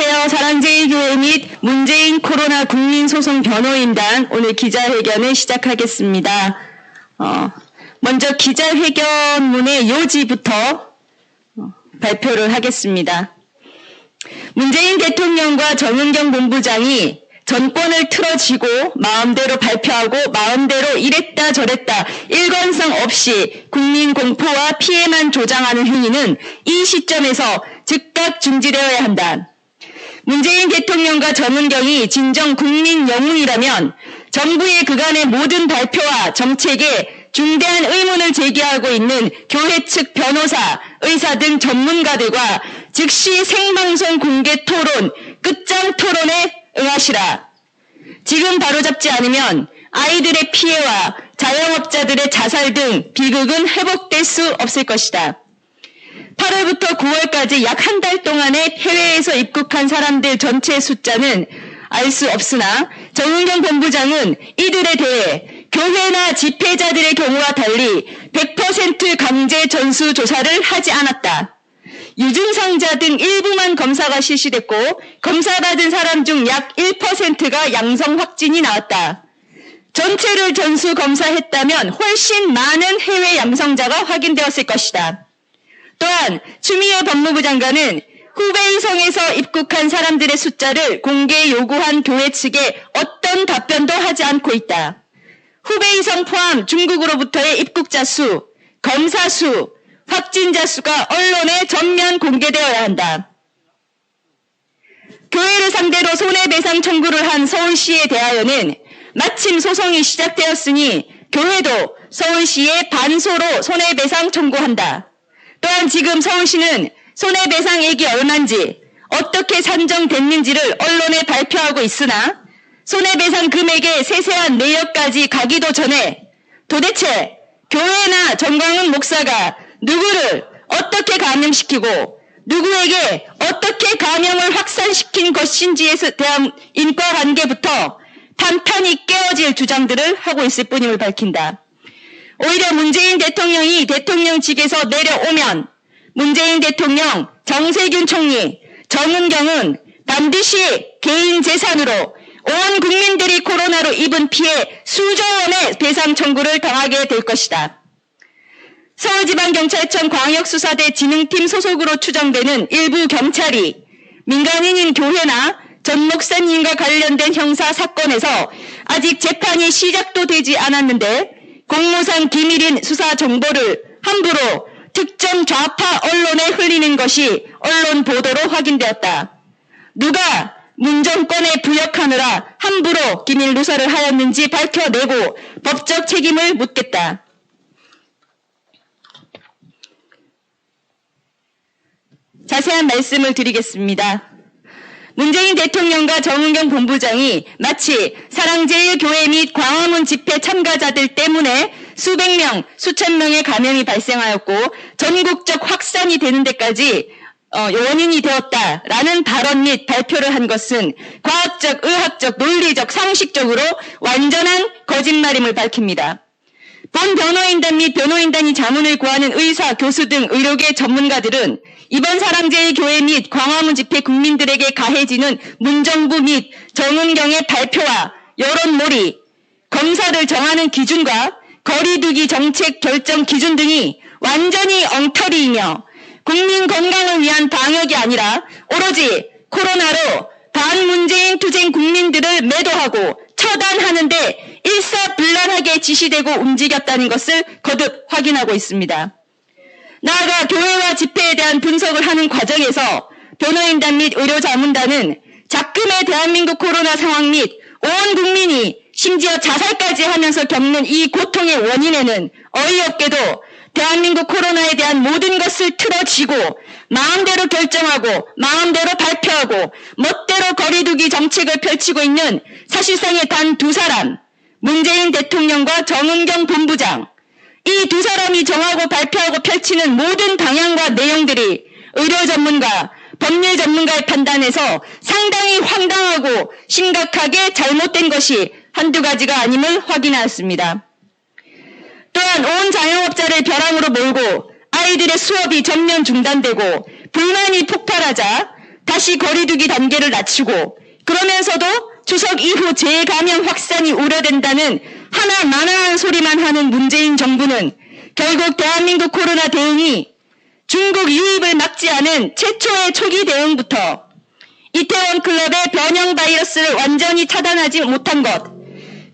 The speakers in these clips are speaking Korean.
안녕하세요. 사랑제일교회 및 문재인 코로나 국민소송 변호인단 오늘 기자회견을 시작하겠습니다. 먼저 기자회견문의 요지부터 발표를 하겠습니다. 문재인 대통령과 정은경 본부장이 전권을 틀어쥐고 마음대로 발표하고 마음대로 이랬다 저랬다 일관성 없이 국민 공포와 피해만 조장하는 행위는 이 시점에서 즉각 중지되어야 한다. 문재인 대통령과 정은경이 진정 국민 영웅이라면 정부의 그간의 모든 발표와 정책에 중대한 의문을 제기하고 있는 교회 측 변호사, 의사 등 전문가들과 즉시 생방송 공개 토론, 끝장 토론에 응하시라. 지금 바로잡지 않으면 아이들의 피해와 자영업자들의 자살 등 비극은 회복될 수 없을 것이다. 8월부터 9월까지 약 한 달 동안의 해외에서 입국한 사람들 전체 숫자는 알 수 없으나 정은경 본부장은 이들에 대해 교회나 집회자들의 경우와 달리 100% 강제 전수 조사를 하지 않았다. 유증상자 등 일부만 검사가 실시됐고 검사받은 사람 중 약 1%가 양성 확진이 나왔다. 전체를 전수 검사했다면 훨씬 많은 해외 양성자가 확인되었을 것이다. 또한 추미애 법무부 장관은 후베이성에서 입국한 사람들의 숫자를 공개 요구한 교회 측에 어떤 답변도 하지 않고 있다. 후베이성 포함 중국으로부터의 입국자 수, 검사 수, 확진자 수가 언론에 전면 공개되어야 한다. 교회를 상대로 손해배상 청구를 한 서울시에 대하여는 마침 소송이 시작되었으니 교회도 서울시에 반소로 손해배상 청구한다. 또한 지금 서울시는 손해배상액이 얼마인지 어떻게 산정됐는지를 언론에 발표하고 있으나 손해배상 금액의 세세한 내역까지 가기도 전에 도대체 교회나 정광훈 목사가 누구를 어떻게 감염시키고 누구에게 어떻게 감염을 확산시킨 것인지에 대한 인과관계부터 판판이 깨어질 주장들을 하고 있을 뿐임을 밝힌다. 오히려 문재인 대통령이 대통령직에서 내려오면 문재인 대통령, 정세균 총리, 정은경은 반드시 개인 재산으로 온 국민들이 코로나로 입은 피해 수조 원의 배상 청구를 당하게 될 것이다. 서울지방경찰청 광역수사대 진흥팀 소속으로 추정되는 일부 경찰이 민간인인 교회나 전 목사님과 관련된 형사 사건에서 아직 재판이 시작도 되지 않았는데 공무상 기밀인 수사 정보를 함부로 특정 좌파 언론에 흘리는 것이 언론 보도로 확인되었다. 누가 문정권에 부역하느라 함부로 기밀 누설을 하였는지 밝혀내고 법적 책임을 묻겠다. 자세한 말씀을 드리겠습니다. 문재인 대통령과 정은경 본부장이 마치 사랑제일교회 및 광화문 집회 참가자들 때문에 수백 명, 수천 명의 감염이 발생하였고 전국적 확산이 되는 데까지 원인이 되었다라는 발언 및 발표를 한 것은 과학적, 의학적, 논리적, 상식적으로 완전한 거짓말임을 밝힙니다. 본 변호인단 및 변호인단이 자문을 구하는 의사, 교수 등 의료계 전문가들은 이번 사랑제일교회 및 광화문 집회 국민들에게 가해지는 문정부 및 정은경의 발표와 여론몰이, 검사를 정하는 기준과 거리두기 정책 결정 기준 등이 완전히 엉터리이며 국민 건강을 위한 방역이 아니라 오로지 코로나로 반문재인 투쟁 국민들을 매도하고 처단하는데 일사불란하게 지시되고 움직였다는 것을 거듭 확인하고 있습니다. 나아가 교회와 집회에 대한 분석을 하는 과정에서 변호인단 및 의료자문단은 작금의 대한민국 코로나 상황 및 온 국민이 심지어 자살까지 하면서 겪는 이 고통의 원인에는 어이없게도 대한민국 코로나에 대한 모든 것을 틀어쥐고 마음대로 결정하고 마음대로 발표하고 멋대로 거리두기 정책을 펼치고 있는 사실상의 단 두 사람, 문재인 대통령과 정은경 본부장, 이 두 사람이 정하고 발표하고 펼치는 모든 방향과 내용들이 의료 전문가, 법률 전문가의 판단에서 상당히 황당하고 심각하게 잘못된 것이 한두 가지가 아님을 확인하였습니다. 또한 온 자영업자를 벼랑으로 몰고 아이들의 수업이 전면 중단되고 불만이 폭발하자 다시 거리두기 단계를 낮추고 그러면서도 추석 이후 재감염 확산이 우려된다는 하나마나한 소리만 하는 문재인 정부는 결국 대한민국 코로나 대응이 중국 유입을 막지 않은 최초의 초기 대응부터 이태원 클럽의 변형 바이러스를 완전히 차단하지 못한 것,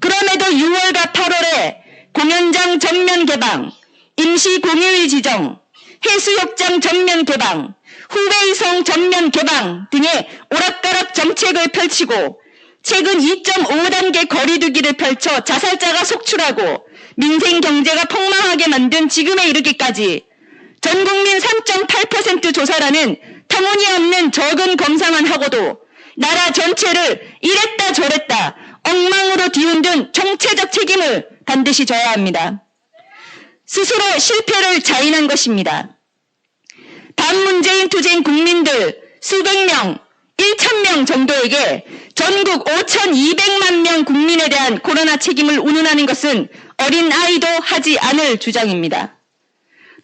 그럼에도 6월과 8월에 공연장 전면 개방, 임시 공휴일 지정, 해수욕장 전면 개방, 후베이성 전면 개방 등의 오락가락 정책을 펼치고 최근 2.5단계 거리두기를 펼쳐 자살자가 속출하고 민생 경제가 폭망하게 만든 지금에 이르기까지 전 국민 3.8% 조사라는 터무니없는 적은 검사만 하고도 나라 전체를 이랬다 저랬다 엉망으로 뒤흔든 총체적 책임을 반드시 져야 합니다. 스스로 실패를 자인한 것입니다. 반문재인 투쟁 국민들 수백 명, 1,000명 정도에게 전국 5,200만 명 국민에 대한 코로나 책임을 운운하는 것은 어린 아이도 하지 않을 주장입니다.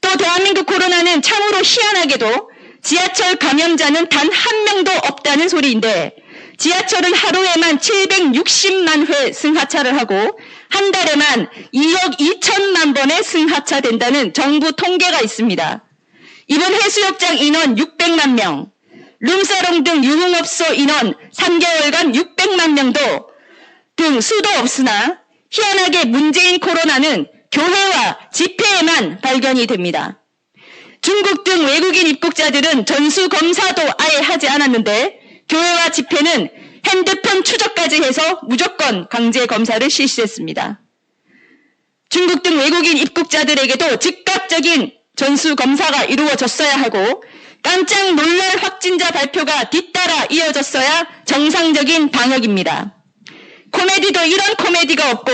또 대한민국 코로나는 참으로 희한하게도 지하철 감염자는 단 한 명도 없다는 소리인데 지하철은 하루에만 760만 회 승하차를 하고 한 달에만 2억 2천만 번의 승하차된다는 정부 통계가 있습니다. 이번 해수욕장 인원 600만 명, 룸사롱 등 유흥업소 인원 3개월간 600만 명도 등 수도 없으나 희한하게 문재인 코로나는 교회와 집회에만 발견이 됩니다. 중국 등 외국인 입국자들은 전수검사도 아예 하지 않았는데 교회와 집회는 핸드폰 추적까지 해서 무조건 강제 검사를 실시했습니다. 중국 등 외국인 입국자들에게도 즉각적인 전수검사가 이루어졌어야 하고 깜짝 놀랄 확진자 발표가 뒤따라 이어졌어야 정상적인 방역입니다. 코미디도 이런 코미디가 없고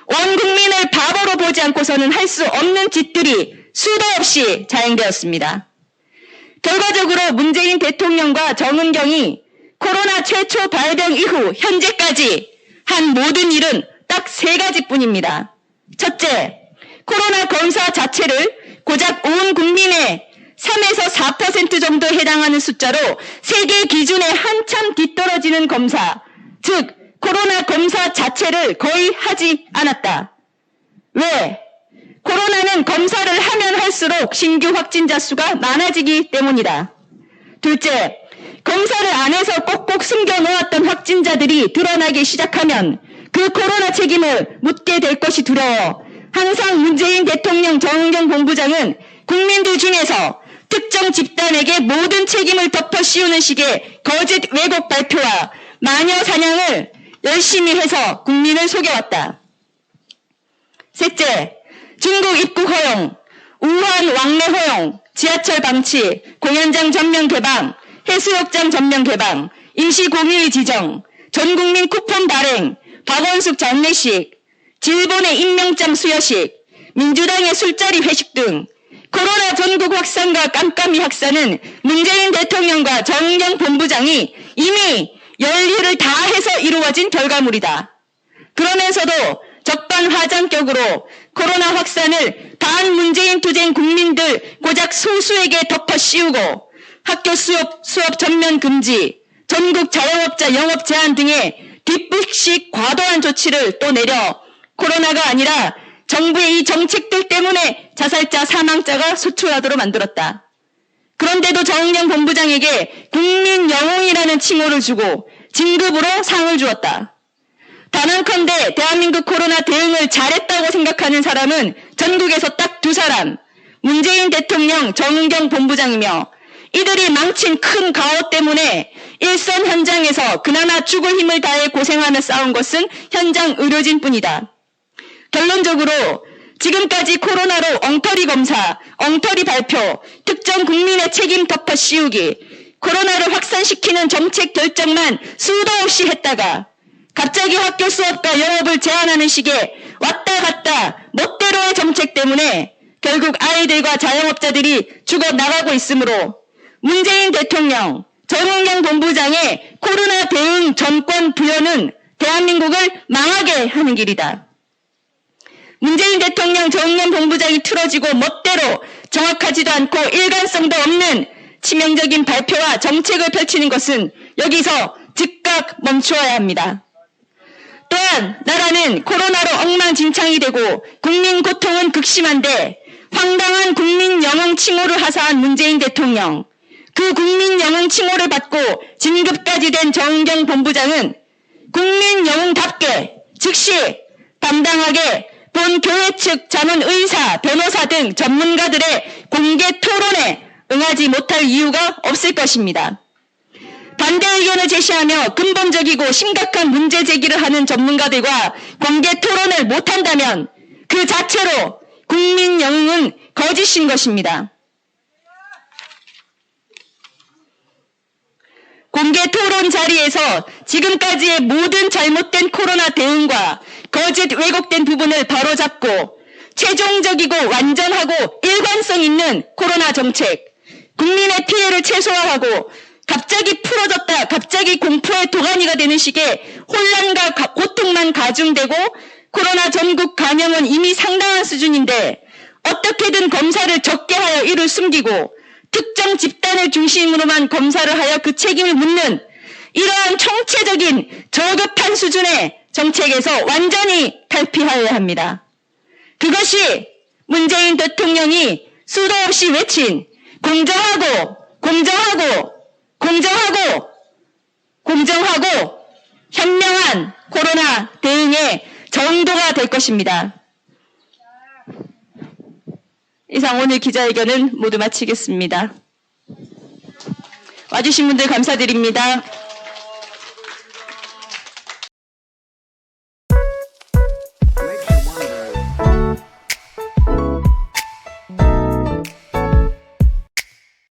온 국민을 바보로 보지 않고서는 할 수 없는 짓들이 수도 없이 자행되었습니다. 결과적으로 문재인 대통령과 정은경이 코로나 최초 발병 이후 현재까지 한 모든 일은 딱 3가지뿐입니다. 첫째, 코로나 검사 자체를 고작 온 국민의 3에서 4% 정도에 해당하는 숫자로 세계 기준에 한참 뒤떨어지는 검사, 즉 코로나 검사 자체를 거의 하지 않았다. 왜? 코로나는 검사를 하면 할수록 신규 확진자 수가 많아지기 때문이다. 둘째, 검사를 안 해서 꼭꼭 숨겨놓았던 확진자들이 드러나기 시작하면 그 코로나 책임을 묻게 될 것이 두려워 항상 문재인 대통령 정은경 본부장은 국민들 중에서 특정 집단에게 모든 책임을 덮어 씌우는 식의 거짓 왜곡 발표와 마녀 사냥을 열심히 해서 국민을 속여왔다. 셋째, 중국 입국 허용, 우한 왕래 허용, 지하철 방치, 공연장 전면 개방, 해수욕장 전면 개방, 임시 공휴일 지정, 전국민 쿠폰 발행, 박원숙 장례식, 질본의 임명장 수여식, 민주당의 술자리 회식 등 코로나 전국 확산과 깜깜이 확산은 문재인 대통령과 정은경 본부장이 이미 열일을 다해서 이루어진 결과물이다. 그러면서도 적반하장격으로 코로나 확산을 반문재인 투쟁 국민들 고작 소수에게 덮어 씌우고 학교 수업 전면 금지, 전국 자영업자 영업 제한 등의 뒷북식 과도한 조치를 또 내려 코로나가 아니라 정부의 이 정책들 때문에 자살자 사망자가 속출하도록 만들었다. 그런데도 정은경 본부장에게 국민 영웅이라는 칭호를 주고 진급으로 상을 주었다. 단언컨대 대한민국 코로나 대응을 잘했다고 생각하는 사람은 전국에서 딱 2사람, 문재인 대통령, 정은경 본부장이며 이들이 망친 큰 가오 때문에 일선 현장에서 그나마 죽을 힘을 다해 고생하며 싸운 것은 현장 의료진뿐이다. 결론적으로 지금까지 코로나로 엉터리 검사, 엉터리 발표, 특정 국민의 책임 덮어 씌우기, 코로나를 확산시키는 정책 결정만 수도 없이 했다가 갑자기 학교 수업과 영업을 제한하는 식의 왔다 갔다 멋대로의 정책 때문에 결국 아이들과 자영업자들이 죽어나가고 있으므로 문재인 대통령, 정은경 본부장의 코로나 대응 전권 부여는 대한민국을 망하게 하는 길이다. 문재인 대통령, 정은경 본부장이 틀어지고 멋대로 정확하지도 않고 일관성도 없는 치명적인 발표와 정책을 펼치는 것은 여기서 즉각 멈추어야 합니다. 또한 나라는 코로나로 엉망진창이 되고 국민 고통은 극심한데 황당한 국민 영웅 칭호를 하사한 문재인 대통령, 그 국민 영웅 칭호를 받고 진급까지 된 정경 본부장은 국민 영웅답게 즉시 담당하게 본 교회 측 자문 의사, 변호사 등 전문가들의 공개 토론에 응하지 못할 이유가 없을 것입니다. 반대 의견을 제시하며 근본적이고 심각한 문제 제기를 하는 전문가들과 공개 토론을 못한다면 그 자체로 국민 영웅은 거짓인 것입니다. 공개 토론 자리에서 지금까지의 모든 잘못된 코로나 대응과 거짓 왜곡된 부분을 바로잡고 최종적이고 완전하고 일관성 있는 코로나 정책, 국민의 피해를 최소화하고 갑자기 풀어졌다 갑자기 공포의 도가니가 되는 식의 혼란과 고통만 가중되고 코로나 전국 감염은 이미 상당한 수준인데 어떻게든 검사를 적게 하여 이를 숨기고 특정 집단을 중심으로만 검사를 하여 그 책임을 묻는 이러한 총체적인 저급한 수준의 정책에서 완전히 탈피하여야 합니다. 그것이 문재인 대통령이 수도 없이 외친 공정하고 현명한 코로나 대응의 정도가 될 것입니다. 이상 오늘 기자회견은 모두 마치겠습니다. 와주신 분들 감사드립니다.